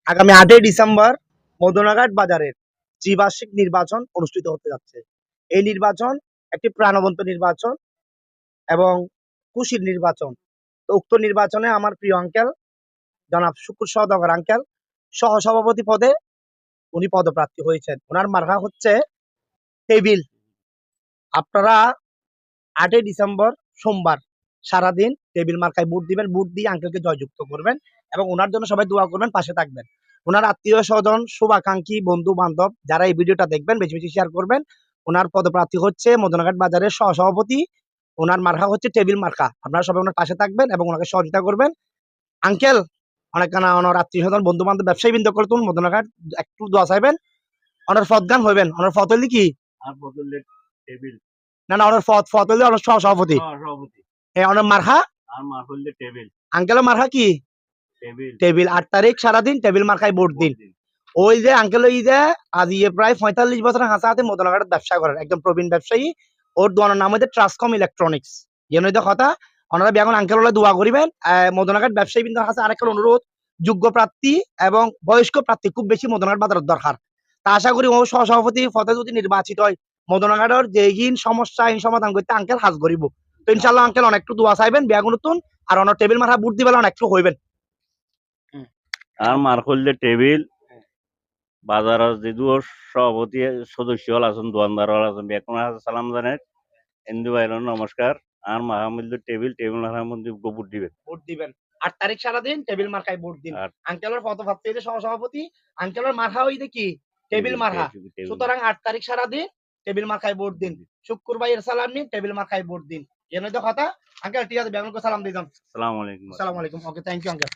আগামী ৮ই ডিসেম্বর মদনাঘাট বাজারের ত্রিবার্ষিক নির্বাচন অনুষ্ঠিত হতে যাচ্ছে। এই নির্বাচন একটি প্রাণবন্ত নির্বাচন এবং খুশির নির্বাচন। তো উক্ত নির্বাচনে আমার প্রিয় আঙ্কেল জনাব শুকুর সওদাগর আঙ্কেল সহসভাপতি পদে উনি পদপ্রার্থী হয়েছেন। ওনার মার্কা হচ্ছে টেবিল। আপনারা ৮ই ডিসেম্বর সোমবার সারাদিন টেবিল মার্কায় ভোট দিবেন। ভোট দিয়ে আঙ্কেলকে জয়যুক্ত করবেন এবং ওনার জন্য সবাই দোয়া করবেন, পাশে থাকবেন। ওনার আত্মীয় স্বজন, শুভাকাঙ্ক্ষী, বন্ধু বান্ধব যারা এই ভিডিওটা দেখবেন বেশি বেশি শেয়ার করবেন। ওনার পদপ্রার্থী হচ্ছে মদনাঘাট বাজারের সহসভাপতি। ওনার মার্কা হচ্ছে টেবিল মার্কা। আপনারা সবাই ওনার পাশে থাকবেন এবং ওনাকে সহযোগিতা করবেন। আঙ্কেল অনেক ওনার আত্মীয় স্বজন, বন্ধু বান্ধব, ব্যবসায়ী বৃন্দ করতুন মদনাঘাট একটু দোয়া চাইবেন। ওনার ফতগান হইবেন। ওনার ফত হইলে কি টেবিল না না ওনার ফত হইলে ওনার সহসভাপতি। সভাপতি ওনার মার্কা আর মাহফুল্লে টেবিল আঙ্কেলের মার্কা কি টেবিল টেবিল। ৮ তারিখ সারাদিন টেবিল মার্কায় ভোট দিন। ওই যে আঙ্কেল ওই যে আজ প্রায় ৪৫ বছর হাতে মদনাঘাটের ব্যবসা করেন, একদম প্রবীণ ব্যবসায়ী। ওর দোকানের নাম হচ্ছে ট্রান্সকম ইলেকট্রনিক্স। যেন কথা ওনারা বেগুন আঙ্কেল হলে দোয়া করিবেন। মদনাঘাট ব্যবসায়ী বিন্দুর কাছে আরেকটা অনুরোধ, যোগ্য প্রার্থী এবং বয়স্ক প্রার্থী খুব বেশি মদনাঘাট বাজারের দরকার। তা আশা করি ও সহসভাপতি পদে যদি নির্বাচিত হয় মদনাঘাটের যেহীন সমস্যা আইন সমাধান করতে আঙ্কেল হাজ করিব। তো ইনশাল্লাহ আঙ্কেল অনেকটু দোয়া চাইবেন বেগুন নতুন আর অনেক টেবিল মারা বুট দিবেন অনেকটু হইবেন। আর মারফুল্লে টেবিল বাজারের যদিও সভাপতি সদস্য হল আছেন, দোয়ানদার হল আছেন, বেকুন সালাম জানেন হিন্দু ভাই নমস্কার। আর মাহমুল্য টেবিল টেবিল মধ্যে গোবর দিবেন, ভোট দিবেন। ৮ তারিখ সারাদিন টেবিল মার্কায় ভোট দিন। আঙ্কেলের পদপ্রার্থী সহসভাপতি, আঙ্কেলের মার্কা হইতে কি টেবিল মার্কা। সুতরাং ৮ তারিখ সারাদিন টেবিল মার্কায় ভোট দিন। শুক্র ভাইয়ের সালাম নিন, টেবিল মার্কায় ভোট দিন। এর কথা আঙ্কেল ঠিক আছে, বেগুনকে সালাম দিলাম। আসসালামু আলাইকুম। আসসালামু আলাইকুম। ওকে, থ্যাংক ইউ আঙ্কেল।